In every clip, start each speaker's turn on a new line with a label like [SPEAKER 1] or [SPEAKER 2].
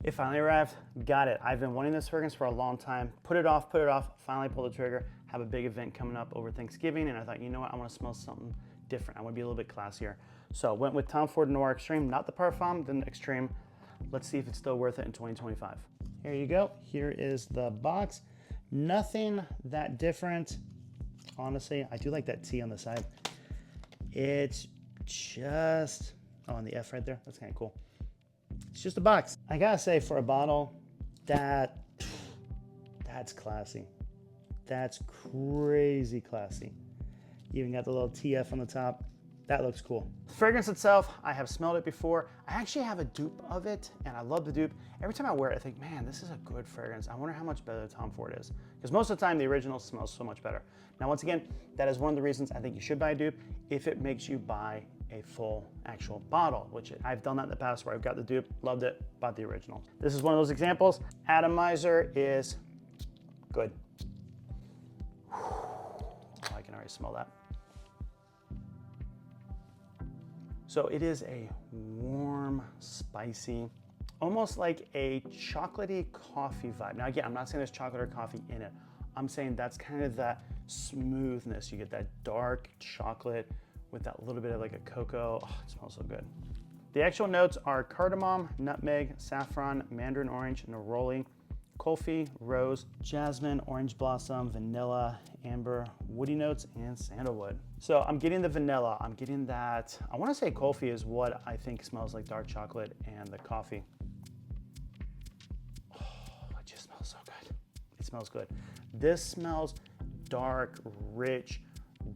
[SPEAKER 1] It finally arrived, got it. I've been wanting this fragrance for a long time. Put it off, finally pulled the trigger. Have a big event coming up over Thanksgiving, and I thought, you know what, I wanna smell something different. I wanna be a little bit classier. So went with Tom Ford Noir Extreme, not the Parfum, the Extreme. Let's see if it's still worth it in 2025. Here you go, here is the box. Nothing that different. Honestly, I do like that T on the side. It's just, oh, and the F right there, that's kind of cool. It's just a box. I gotta say, for a bottle, that's classy. That's crazy classy. Even got the little TF on the top. That looks cool. The fragrance itself, I have smelled it before. I actually have a dupe of it, and I love the dupe. Every time I wear it, I think, man, this is a good fragrance. I wonder how much better the Tom Ford is. Because most of the time, the original smells so much better. Now, once again, that is one of the reasons I think you should buy a dupe if it makes you buy a full actual bottle, which I've done that in the past where I've got the dupe, loved it, bought the original. This is one of those examples. Atomizer is good. Oh, I can already smell that. So it is a warm, spicy, almost like a chocolatey coffee vibe. Now again, I'm not saying there's chocolate or coffee in it. I'm saying that's kind of that smoothness. You get that dark chocolate with that little bit of like a cocoa. Oh, it smells so good. The actual notes are cardamom, nutmeg, saffron, mandarin orange, neroli, coffee, rose, jasmine, orange blossom, vanilla, amber, woody notes, and sandalwood. So I'm getting the vanilla. I'm getting that, I want to say coffee is what I think smells like dark chocolate, and the coffee. Oh, it just smells so good. It smells good. This smells dark, rich,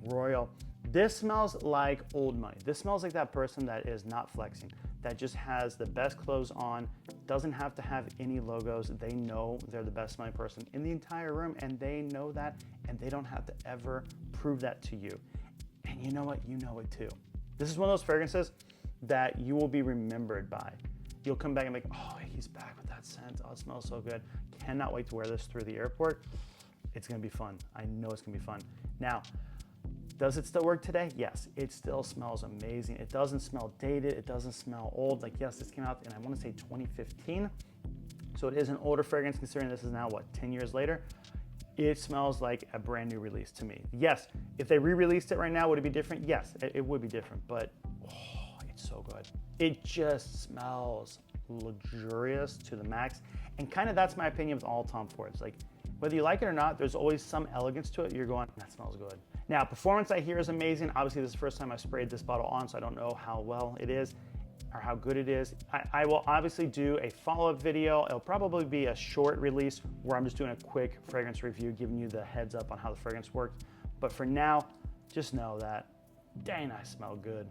[SPEAKER 1] royal. This smells like old money. This smells like that person that is not flexing, that just has the best clothes on, doesn't have to have any logos. They know they're the best smelling person in the entire room, and they know that, and they don't have to ever prove that to you. And you know what? You know it too. This is one of those fragrances that you will be remembered by. You'll come back and be like, oh, he's back with that scent. Oh, it smells so good. Cannot wait to wear this through the airport. It's gonna be fun. I know it's gonna be fun. Now, does it still work today? Yes, it still smells amazing. It doesn't smell dated. It doesn't smell old. Like, yes, this came out in, I want to say 2015. So it is an older fragrance considering this is now, what, 10 years later? It smells like a brand new release to me. Yes, if they re-released it right now, would it be different? Yes, it would be different, but oh, it's so good. It just smells luxurious to the max. And kind of that's my opinion with all Tom Fords. Like, whether you like it or not, there's always some elegance to it. You're going, that smells good. Now, performance I hear is amazing. Obviously, this is the first time I've sprayed this bottle on, so I don't know how well it is or how good it is. I will obviously do a follow-up video. It'll probably be a short release where I'm just doing a quick fragrance review, giving you the heads up on how the fragrance works. But for now, just know that, dang, I smell good.